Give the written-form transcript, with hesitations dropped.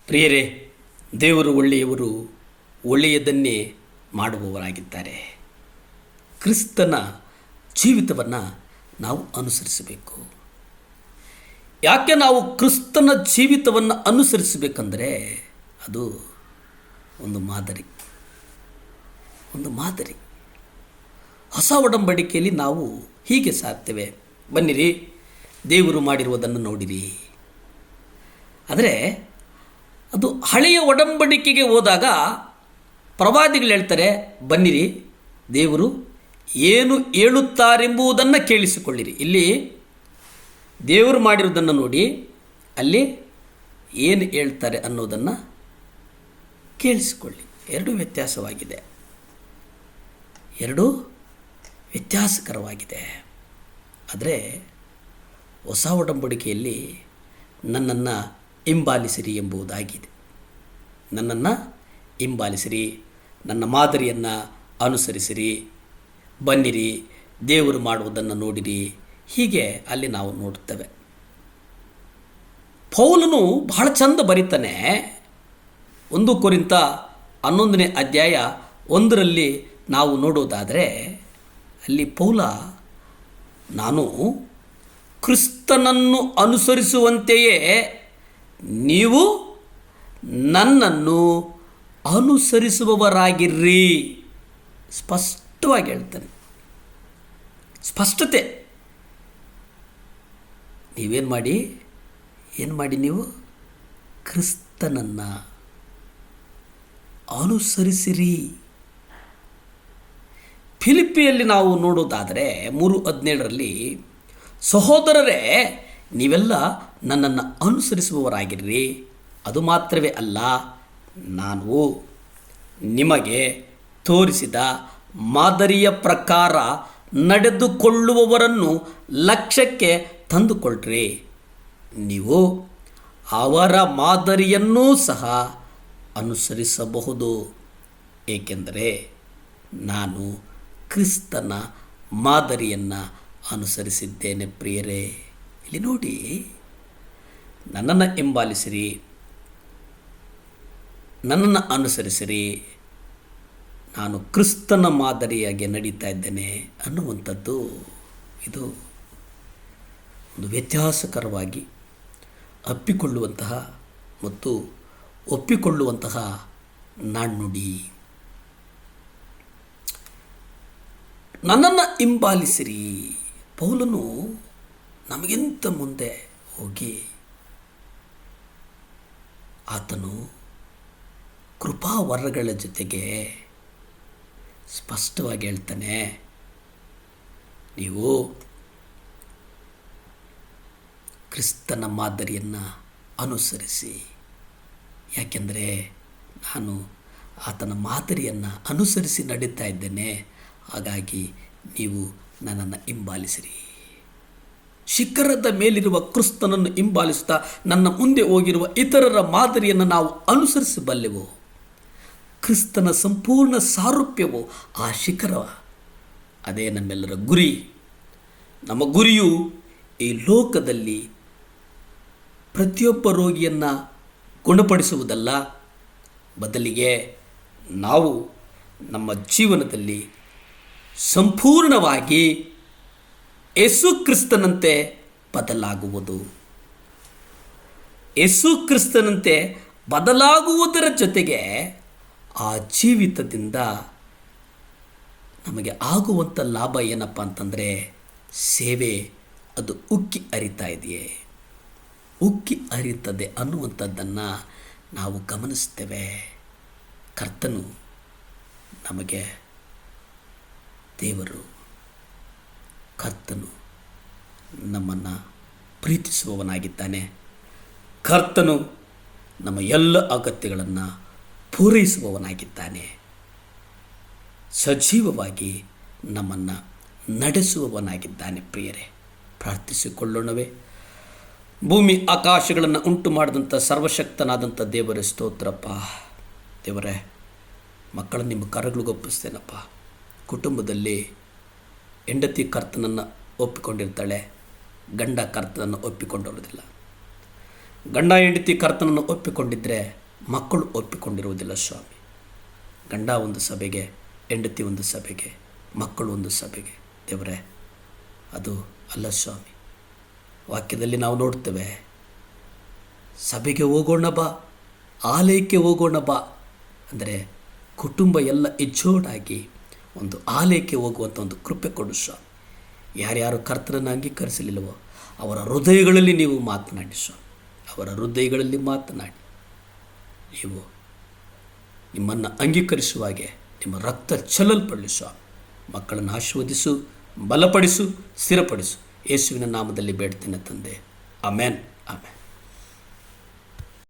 ಪ್ರಿಯರೇ, ದೇವರು ಒಳ್ಳೆಯವರು, ಒಳ್ಳೆಯದನ್ನೇ ಮಾಡುವವರಾಗಿದ್ದಾರೆ. ಕ್ರಿಸ್ತನ ಜೀವಿತವನ್ನು ನಾವು ಅನುಸರಿಸಬೇಕು. ಯಾಕೆ ನಾವು ಕ್ರಿಸ್ತನ ಜೀವಿತವನ್ನು ಅನುಸರಿಸಬೇಕಂದರೆ ಅದು ಒಂದು ಮಾದರಿ. ಹೊಸ ಒಡಂಬಡಿಕೆಯಲ್ಲಿ ನಾವು ಹೀಗೆ ಸಾರ್ತೇವೆ, ಬನ್ನಿರಿ ದೇವರು ಮಾಡಿರುವುದನ್ನು ನೋಡಿರಿ. ಆದರೆ ಅದು ಹಳೆಯ ಒಡಂಬಡಿಕೆಗೆ ಹೋದಾಗ ಪ್ರವಾದಿಗಳು ಹೇಳ್ತಾರೆ, ಬನ್ನಿರಿ ದೇವರು ಏನು ಹೇಳುತ್ತಾರೆಂಬುದನ್ನು ಕೇಳಿಸಿಕೊಳ್ಳಿರಿ. ಇಲ್ಲಿ ದೇವರು ಮಾಡಿರುವುದನ್ನು ನೋಡಿ, ಅಲ್ಲಿ ಏನು ಹೇಳ್ತಾರೆ ಅನ್ನೋದನ್ನು ಕೇಳಿಸಿಕೊಳ್ಳಿ. ಎರಡೂ ವ್ಯತ್ಯಾಸಕರವಾಗಿದೆ. ಆದರೆ ಹೊಸ ಒಡಂಬಡಿಕೆಯಲ್ಲಿ ನನ್ನನ್ನು ಹಿಂಬಾಲಿಸಿರಿ ಎಂಬುದಾಗಿದೆ. ನನ್ನನ್ನು ಹಿಂಬಾಲಿಸಿರಿ, ನನ್ನ ಮಾದರಿಯನ್ನು ಅನುಸರಿಸಿರಿ, ಬನ್ನಿರಿ ದೇವರು ಮಾಡುವುದನ್ನು ನೋಡಿರಿ. ಹೀಗೆ ಅಲ್ಲಿ ನಾವು ನೋಡುತ್ತೇವೆ. ಪೌಲನು ಬಹಳ ಚಂದ ಬರೀತಾನೆ. 1 ಕೊರಿಂಥ 11ನೇ ಅಧ್ಯಾಯ 1ರಲ್ಲಿ ನಾವು ನೋಡೋದಾದರೆ ಅಲ್ಲಿ ಪೌಲ, ನಾನು ಕ್ರಿಸ್ತನನ್ನು ಅನುಸರಿಸುವಂತೆಯೇ ನೀವು ನನ್ನನ್ನು ಅನುಸರಿಸುವವರಾಗಿರ್ರಿ. ಸ್ಪಷ್ಟವಾಗಿ ಹೇಳ್ತಾನೆ, ಸ್ಪಷ್ಟತೆ. ನೀವೇನು ಮಾಡಿ ನೀವು ಕ್ರಿಸ್ತನನ್ನು ಅನುಸರಿಸಿರಿ. ಫಿಲಿಪ್ಪಿಯಲ್ಲಿ ನಾವು ನೋಡೋದಾದರೆ 3:17ರಲ್ಲಿ, ಸಹೋದರರೇ ನೀವೆಲ್ಲ ನನ್ನನ್ನು ಅನುಸರಿಸುವವರಾಗಿರ್ರಿ. ಅದು ಮಾತ್ರವೇ ಅಲ್ಲ, ನಾನು ನಿಮಗೆ ತೋರಿಸಿದ ಮಾದರಿಯ ಪ್ರಕಾರ ನಡೆದುಕೊಳ್ಳುವವರನ್ನು ಲಕ್ಷ್ಯಕ್ಕೆ ತಂದುಕೊಳ್ಳ್ರಿ. ನೀವು ಅವರ ಮಾದರಿಯನ್ನೂ ಸಹ ಅನುಸರಿಸಬಹುದು, ಏಕೆಂದರೆ ನಾನು ಕ್ರಿಸ್ತನ ಮಾದರಿಯನ್ನು ಅನುಸರಿಸಿದ್ದೇನೆ. ಪ್ರಿಯರೇ, ಇಲ್ಲಿ ನೋಡಿ, ನನ್ನನ್ನು ಹಿಂಬಾಲಿಸಿರಿ, ನನ್ನನ್ನು ಅನುಸರಿಸಿರಿ, ನಾನು ಕ್ರಿಸ್ತನ ಮಾದರಿಯಾಗಿ ನಡೀತಾ ಇದ್ದೇನೆ ಅನ್ನುವಂಥದ್ದು ಇದು ಒಂದು ವ್ಯತ್ಯಾಸಕರವಾಗಿ ಅಪ್ಪಿಕೊಳ್ಳುವಂತಹ ಮತ್ತು ಒಪ್ಪಿಕೊಳ್ಳುವಂತಹ ನಾಣ್ಣುಡಿ. ನನ್ನನ್ನು ಹಿಂಬಾಲಿಸಿರಿ. ಪೌಲನು ನಮಗಿಂತ ಮುಂದೆ ಹೋಗಿ ಆತನು ಕೃಪಾವರಗಳ ಜೊತೆಗೆ ಸ್ಪಷ್ಟವಾಗಿ ಹೇಳ್ತಾನೆ, ನೀವು ಕ್ರಿಸ್ತನ ಮಾದರಿಯನ್ನು ಅನುಸರಿಸಿ. ಯಾಕೆಂದರೆ ನಾನು ಆತನ ಮಾದರಿಯನ್ನು ಅನುಸರಿಸಿ ನಡೀತಾ ಇದ್ದೇನೆ, ಹಾಗಾಗಿ ನೀವು ನನ್ನನ್ನು ಹಿಂಬಾಲಿಸಿರಿ. ಶಿಖರದ ಮೇಲಿರುವ ಕ್ರಿಸ್ತನನ್ನು ಹಿಂಬಾಲಿಸುತ್ತಾ ನನ್ನ ಮುಂದೆ ಹೋಗಿರುವ ಇತರರ ಮಾದರಿಯನ್ನು ನಾವು ಅನುಸರಿಸಬಲ್ಲೆವು. ಕ್ರಿಸ್ತನ ಸಂಪೂರ್ಣ ಸಾರೂಪ್ಯವು ಆ ಶಿಖರ. ಅದೇ ನಮ್ಮೆಲ್ಲರ ಗುರಿ. ನಮ್ಮ ಗುರಿಯು ಈ ಲೋಕದಲ್ಲಿ ಪ್ರತಿಯೊಬ್ಬ ರೋಗಿಯನ್ನು ಗುಣಪಡಿಸುವುದಲ್ಲ, ಬದಲಿಗೆ ನಾವು ನಮ್ಮ ಜೀವನದಲ್ಲಿ ಸಂಪೂರ್ಣವಾಗಿ ಯೇಸು ಕ್ರಿಸ್ತನಂತೆ ಬದಲಾಗುವುದು. ಯೇಸು ಕ್ರಿಸ್ತನಂತೆ ಬದಲಾಗುವುದರ ಜೊತೆಗೆ ಆ ಜೀವಿತದಿಂದ ನಮಗೆ ಆಗುವಂಥ ಲಾಭ ಏನಪ್ಪ ಅಂತಂದರೆ, ಸೇವೆ ಅದು ಉಕ್ಕಿ ಹರಿತಾ ಇದೆಯೇ, ಉಕ್ಕಿ ಹರಿತದೆ ಅನ್ನುವಂಥದ್ದನ್ನು ನಾವು ಗಮನಿಸ್ತೇವೆ. ಕರ್ತನು ನಮಗೆ ದೇವರು, ಕರ್ತನು ನಮ್ಮನ್ನು ಪ್ರೀತಿಸುವವನಾಗಿದ್ದಾನೆ. ಕರ್ತನು ನಮ್ಮ ಎಲ್ಲ ಅಗತ್ಯಗಳನ್ನು ಪೂರೈಸುವವನಾಗಿದ್ದಾನೆ. ಸಜೀವವಾಗಿ ನಮ್ಮನ್ನು ನಡೆಸುವವನಾಗಿದ್ದಾನೆ. ಪ್ರಿಯರೇ, ಪ್ರಾರ್ಥಿಸಿಕೊಳ್ಳೋಣವೇ. ಭೂಮಿ ಆಕಾಶಗಳನ್ನು ಉಂಟು ಮಾಡಿದಂಥ ಸರ್ವಶಕ್ತನಾದಂಥ ದೇವರೇ ಸ್ತೋತ್ರಪ್ಪ. ದೇವರೇ, ಮಕ್ಕಳನ್ನು ನಿಮ್ಮ ಕರಗಳಿಗೊಪ್ಪಿಸ್ತೇನಪ್ಪ. ಕುಟುಂಬದಲ್ಲಿ ಹೆಂಡತಿ ಕರ್ತನನ್ನು ಒಪ್ಪಿಕೊಂಡಿರ್ತಾಳೆ, ಗಂಡ ಕರ್ತನನ್ನು ಒಪ್ಪಿಕೊಂಡಿರೋದಿಲ್ಲ. ಗಂಡ ಹೆಂಡತಿ ಕರ್ತನನ್ನು ಒಪ್ಪಿಕೊಂಡಿದ್ದರೆ ಮಕ್ಕಳು ಒಪ್ಪಿಕೊಂಡಿರುವುದಿಲ್ಲ ಸ್ವಾಮಿ. ಗಂಡ ಒಂದು ಸಭೆಗೆ, ಹೆಂಡತಿ ಒಂದು ಸಭೆಗೆ, ಮಕ್ಕಳು ಒಂದು ಸಭೆಗೆ. ದೇವರೇ, ಅದು ಅಲ್ಲ ಸ್ವಾಮಿ. ವಾಕ್ಯದಲ್ಲಿ ನಾವು ನೋಡ್ತೇವೆ, ಸಭೆಗೆ ಹೋಗೋಣ ಬಾ, ಆಲಯಕ್ಕೆ ಹೋಗೋಣ ಬಾ ಅಂದರೆ ಕುಟುಂಬ ಎಲ್ಲ ಇಜ್ಜೋಡಾಗಿ ಒಂದು ಆಲಯಕ್ಕೆ ಹೋಗುವಂಥ ಒಂದು ಕೃಪೆ ಕೊಡು ಸ್ವಾಮಿ. ಯಾರ್ಯಾರು ಕರ್ತನನ್ನು ಅಂಗೀಕರಿಸಲಿಲ್ಲವೋ ಅವರ ಹೃದಯಗಳಲ್ಲಿ ನೀವು ಮಾತನಾಡಿ ಸ್ವಾಮಿ. ಅವರ ಹೃದಯಗಳಲ್ಲಿ ಮಾತನಾಡಿ ನೀವು ನಿಮ್ಮನ್ನು ಅಂಗೀಕರಿಸುವಾಗೆ ನಿಮ್ಮ ರಕ್ತ ಚೆಲ್ಲಲ್ಪಡಲಿ ಸ್ವಾಮಿ. ಮಕ್ಕಳನ್ನು ಆಶೀರ್ವದಿಸು, ಬಲಪಡಿಸು, ಸ್ಥಿರಪಡಿಸು. ಯೇಸುವಿನ ನಾಮದಲ್ಲಿ ಬೇಡ್ತೇನೆ ತಂದೆ. Amen, amen.